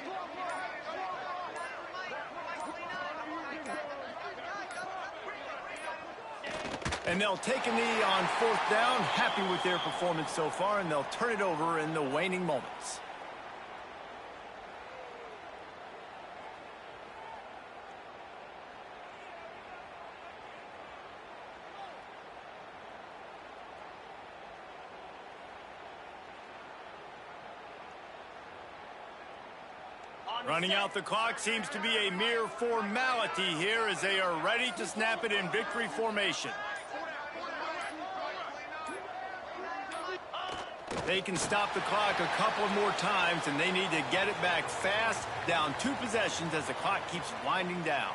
And they'll take a knee on 4th down, happy with their performance so far, and they'll turn it over in the waning moments. Running out the clock seems to be a mere formality here as they are ready to snap it in victory formation. They can stop the clock a couple more times, and they need to get it back fast, down 2 possessions as the clock keeps winding down.